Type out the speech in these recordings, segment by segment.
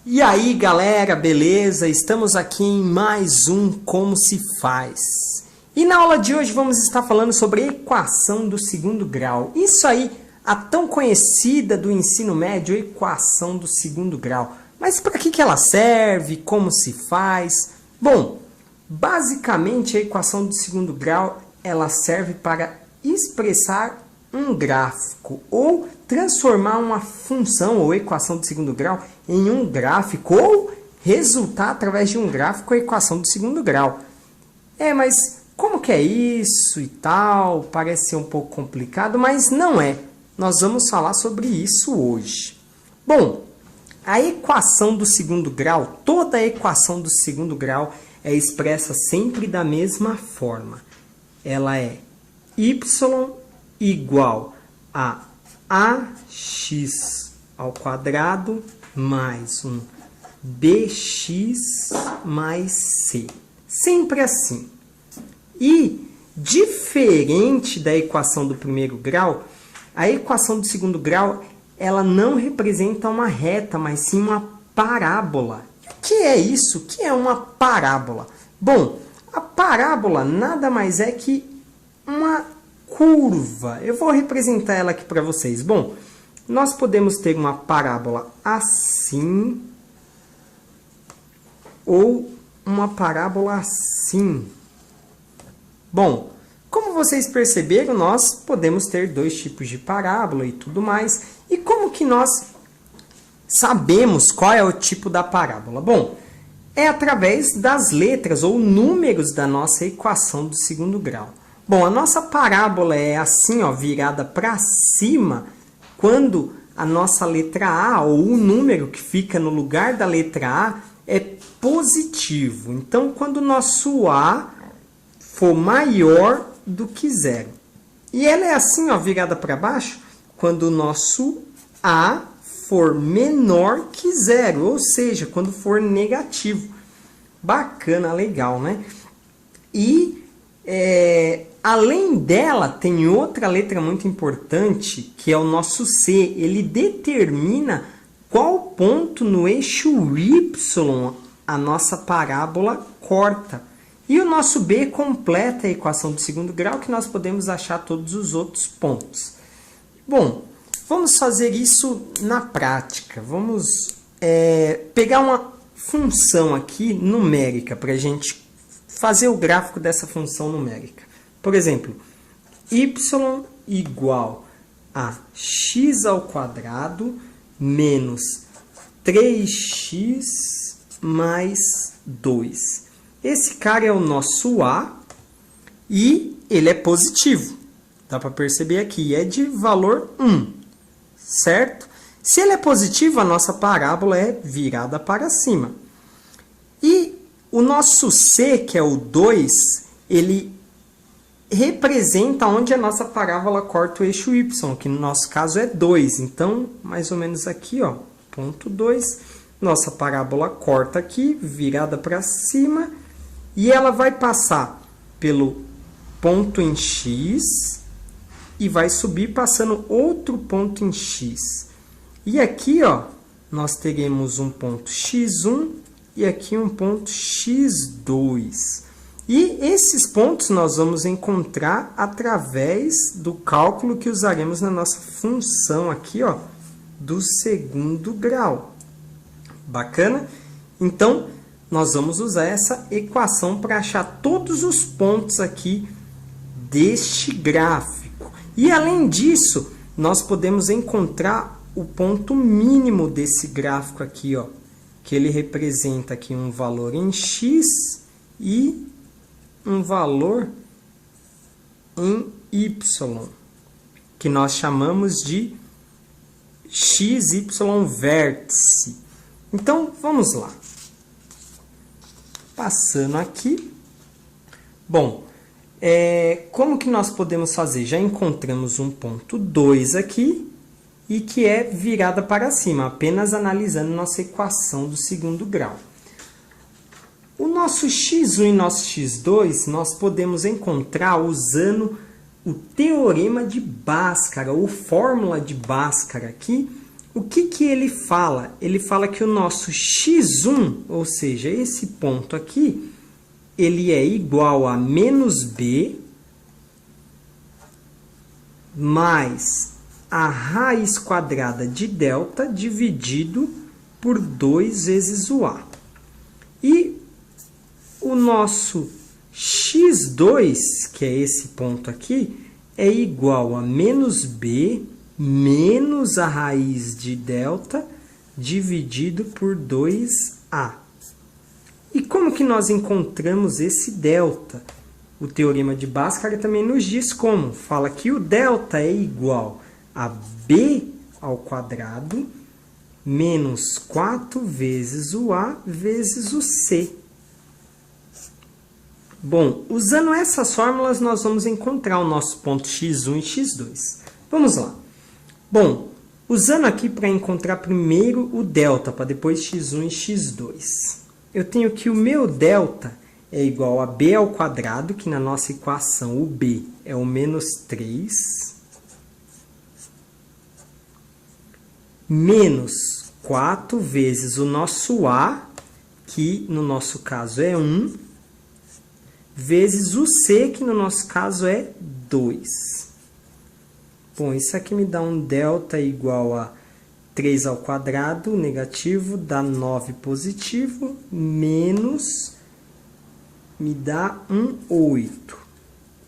E aí galera, beleza? Estamos aqui em mais um Como se faz. E na aula de hoje vamos estar falando sobre a equação do segundo grau. Isso aí, a tão conhecida do ensino médio, equação do segundo grau. Mas para que ela serve? Como se faz? Bom, basicamente a equação do segundo grau ela serve para expressar um gráfico ou transformar uma função ou equação de segundo grau em um gráfico ou resultar através de um gráfico a equação do segundo grau. Mas como que é isso e tal? Parece ser um pouco complicado, mas não é. Nós vamos falar sobre isso hoje. Bom, a equação do segundo grau, toda a equação do segundo grau é expressa sempre da mesma forma. Ela é y igual a ax ao quadrado mais um bx mais c. Sempre assim. E, diferente da equação do primeiro grau, a equação do segundo grau ela não representa uma reta, mas sim uma parábola. O que é isso? O que é uma parábola? Bom, a parábola nada mais é que uma curva. Eu vou representar ela aqui para vocês. Bom, nós podemos ter uma parábola assim ou uma parábola assim. Bom, como vocês perceberam, nós podemos ter dois tipos de parábola e tudo mais. E como que nós sabemos qual é o tipo da parábola? Bom, é através das letras ou números da nossa equação do segundo grau. Bom, a nossa parábola é assim, ó, virada para cima, quando a nossa letra A, ou o número que fica no lugar da letra A, é positivo. Então, quando o nosso A for maior do que zero. E ela é assim, ó, virada para baixo, quando o nosso A for menor que zero, ou seja, quando for negativo. Bacana, legal, né? E além dela, tem outra letra muito importante, que é o nosso C. Ele determina qual ponto no eixo Y a nossa parábola corta. E o nosso B completa a equação do segundo grau, que nós podemos achar todos os outros pontos. Bom, vamos fazer isso na prática. Vamos pegar uma função aqui numérica para a gente fazer o gráfico dessa função numérica. Por exemplo, y igual a x ao quadrado menos 3x mais 2. Esse cara é o nosso A e ele é positivo. Dá para perceber aqui, é de valor 1, certo? Se ele é positivo, a nossa parábola é virada para cima. E o nosso C, que é o 2, ele representa onde a nossa parábola corta o eixo Y, que no nosso caso é 2. Então, mais ou menos aqui, ó, ponto 2. Nossa parábola corta aqui, virada para cima, e ela vai passar pelo ponto em X e vai subir passando outro ponto em X. E aqui, ó, nós teremos um ponto X1 e aqui um ponto X2. E esses pontos nós vamos encontrar através do cálculo que usaremos na nossa função aqui, ó, do segundo grau. Bacana? Então, nós vamos usar essa equação para achar todos os pontos aqui deste gráfico. E, além disso, nós podemos encontrar o ponto mínimo desse gráfico aqui, ó, que ele representa aqui um valor em x e um valor em y, que nós chamamos de xy vértice. Então, vamos lá. Passando aqui. Bom, como que nós podemos fazer? Já encontramos um ponto 2 aqui e que é virada para cima, apenas analisando nossa equação do segundo grau. O nosso x1 e nosso x2 nós podemos encontrar usando o teorema de Bhaskara, ou fórmula de Bhaskara aqui, O que ele fala? Ele fala que o nosso x1, ou seja, esse ponto aqui, ele é igual a menos b mais a raiz quadrada de delta dividido por 2 vezes o a. E o nosso x2, que é esse ponto aqui, é igual a menos b menos a raiz de delta dividido por 2a. E como que nós encontramos esse delta? O teorema de Bhaskara também nos diz como. Fala que o delta é igual a b ao quadrado menos 4 vezes o a vezes o c. Bom, usando essas fórmulas, nós vamos encontrar o nosso ponto x1 e x2. Vamos lá. Bom, usando aqui para encontrar primeiro o delta, para depois x1 e x2. Eu tenho que o meu delta é igual a b ao quadrado, que na nossa equação o b é o menos 3, menos 4 vezes o nosso a, que no nosso caso é 1, vezes o c, que no nosso caso é 2. Bom, isso aqui me dá um delta igual a 3 ao quadrado, negativo, dá 9 positivo, menos, me dá um 8.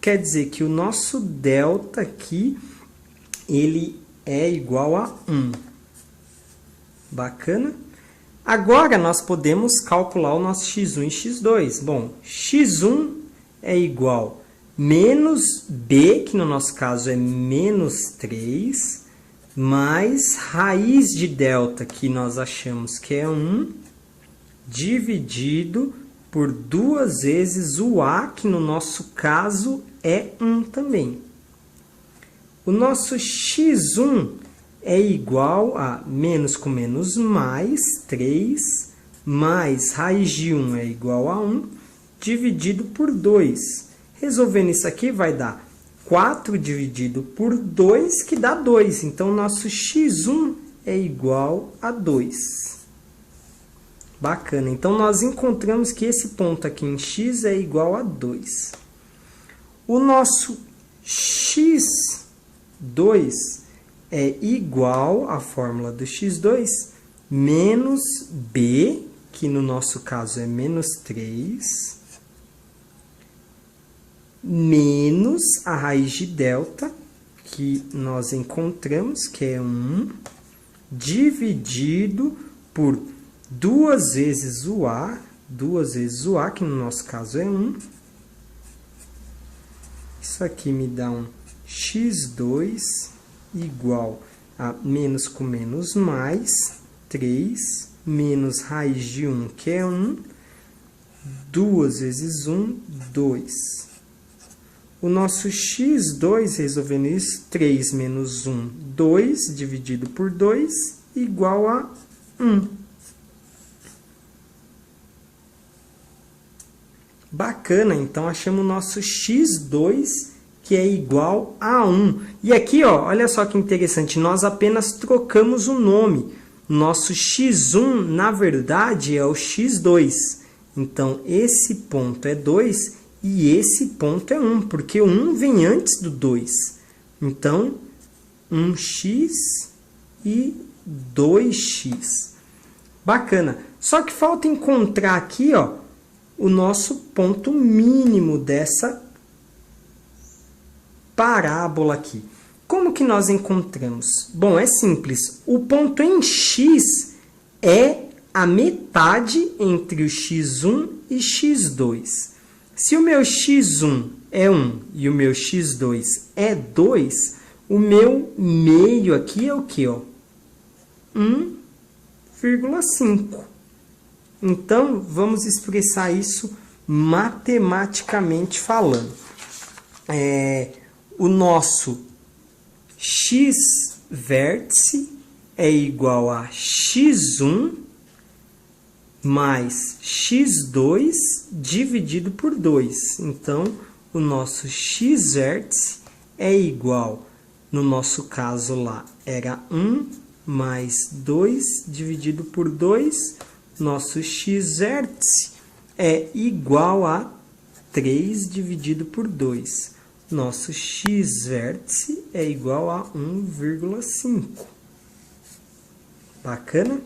Quer dizer que o nosso delta aqui, ele é igual a 1. Bacana? Agora, nós podemos calcular o nosso x1 e x2. Bom, x1 é igual a menos b, que no nosso caso é menos 3, mais raiz de delta, que nós achamos que é 1, dividido por 2 vezes o a, que no nosso caso é 1 também. O nosso x1 é igual a menos com menos mais 3, mais raiz de 1 é igual a 1, dividido por 2. Resolvendo isso aqui, vai dar 4 dividido por 2, que dá 2. Então, nosso x1 é igual a 2. Bacana. Então, nós encontramos que esse ponto aqui em x é igual a 2. O nosso x2 é igual à fórmula do x2 menos b, que no nosso caso é menos 3, menos a raiz de delta, que nós encontramos, que é 1, dividido por 2 vezes o a, que no nosso caso é 1. Isso aqui me dá um x2 igual a menos com menos mais 3, menos raiz de 1, que é 1, 2 vezes 1, 2. O nosso x2, resolvendo isso, 3 menos 1, 2, dividido por 2, igual a 1. Bacana, então achamos o nosso x2, que é igual a 1. E aqui, ó, olha só que interessante, nós apenas trocamos o nome. Nosso x1, na verdade, é o x2. Então, esse ponto é 2 e esse ponto é 1, porque o 1 vem antes do 2. Então, 1x e 2x. Bacana. Só que falta encontrar aqui, ó, o nosso ponto mínimo dessa parábola aqui. Como que nós encontramos? Bom, é simples. O ponto em x é a metade entre o x1 e x2. Se o meu x1 é 1 e o meu x2 é 2, o meu meio aqui é o quê? 1,5. Então, vamos expressar isso matematicamente falando. O nosso x vértice é igual a x1 mais x2 dividido por 2. Então, o nosso x vértice é igual, no nosso caso lá, era 1 mais 2 dividido por 2, nosso x vértice é igual a 3 dividido por 2. Nosso x vértice é igual a 1,5. Bacana?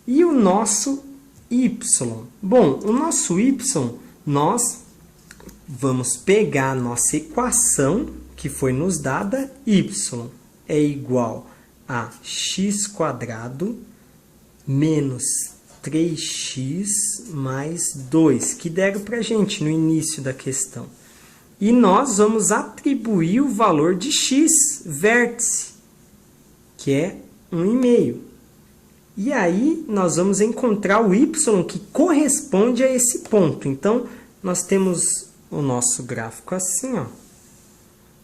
E o nosso y? Bom, o nosso y, nós vamos pegar a nossa equação que foi nos dada, y é igual a x² menos 3x mais 2, que deram para a gente no início da questão. E nós vamos atribuir o valor de x, vértice, que é 1,5. E aí, nós vamos encontrar o y que corresponde a esse ponto. Então, nós temos o nosso gráfico assim, ó.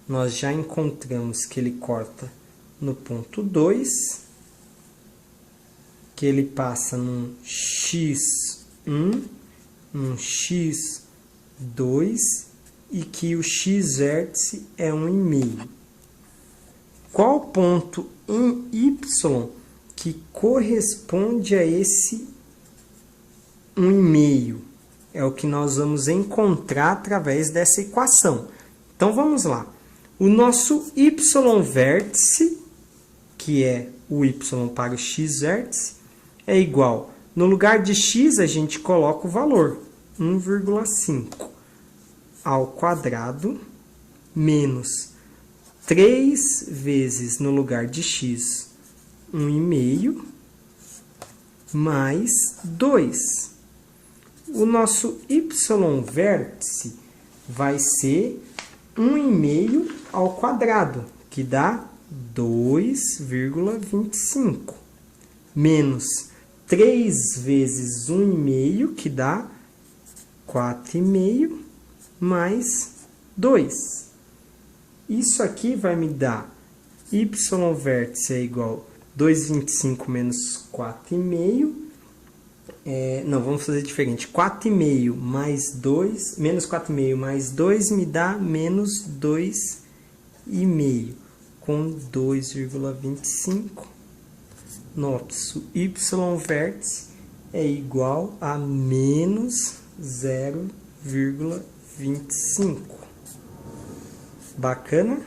Nós já encontramos que ele corta no ponto 2, que ele passa num x1, num x2, e que o x vértice é 1,5. Qual ponto em y que corresponde a esse 1,5? É o que nós vamos encontrar através dessa equação. Então, vamos lá. O nosso y vértice, que é o y para o x vértice, é igual, no lugar de x, a gente coloca o valor, 1,5 ao quadrado, menos 3 vezes, no lugar de x, 1,5, mais 2. O nosso y vértice vai ser 1,5 ao quadrado, que dá 2,25, menos 3 vezes 1,5, que dá 4,5, mais 2. Isso aqui vai me dar y vértice é igual a 2,25 menos 4,5. Não, vamos fazer diferente. 4,5 mais 2, menos 4,5 mais 2 me dá menos 2,5, com 2,25. Nosso y vértice é igual a menos 0,25. Bacana?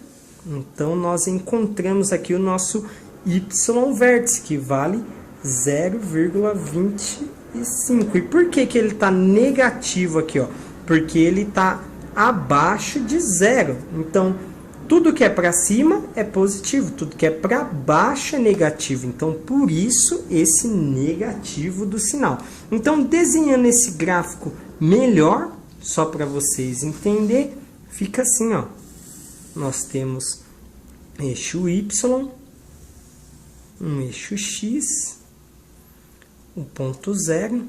Então, nós encontramos aqui o nosso y vértice, que vale 0,25. E por que ele está negativo aqui? Ó? Porque ele está abaixo de zero. Então, tudo que é para cima é positivo, tudo que é para baixo é negativo. Então, por isso, esse negativo do sinal. Então, desenhando esse gráfico melhor, só para vocês entenderem, fica assim, ó. Nós temos eixo y, um eixo x, o ponto 0,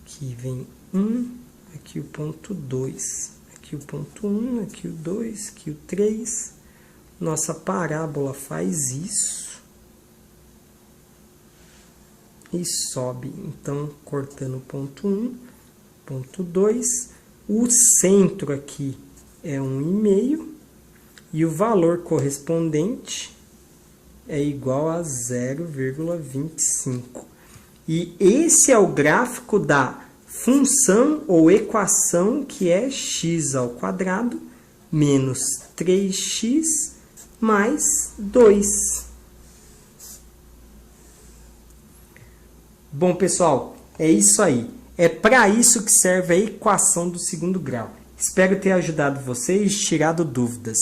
aqui vem 1, aqui o ponto 2, aqui o ponto 1, aqui o 2, aqui o 3. Nossa parábola faz isso e sobe. Então, cortando o ponto 1, ponto 2, o centro aqui é 1,5 e o valor correspondente é igual a 0,25. E esse é o gráfico da função ou equação que é x ao quadrado menos 3x mais 2. Bom, pessoal, é isso aí. É para isso que serve a equação do segundo grau. Espero ter ajudado vocês, tirado dúvidas.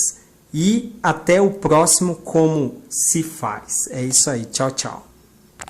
E até o próximo Como Se Faz. É isso aí. Tchau, tchau.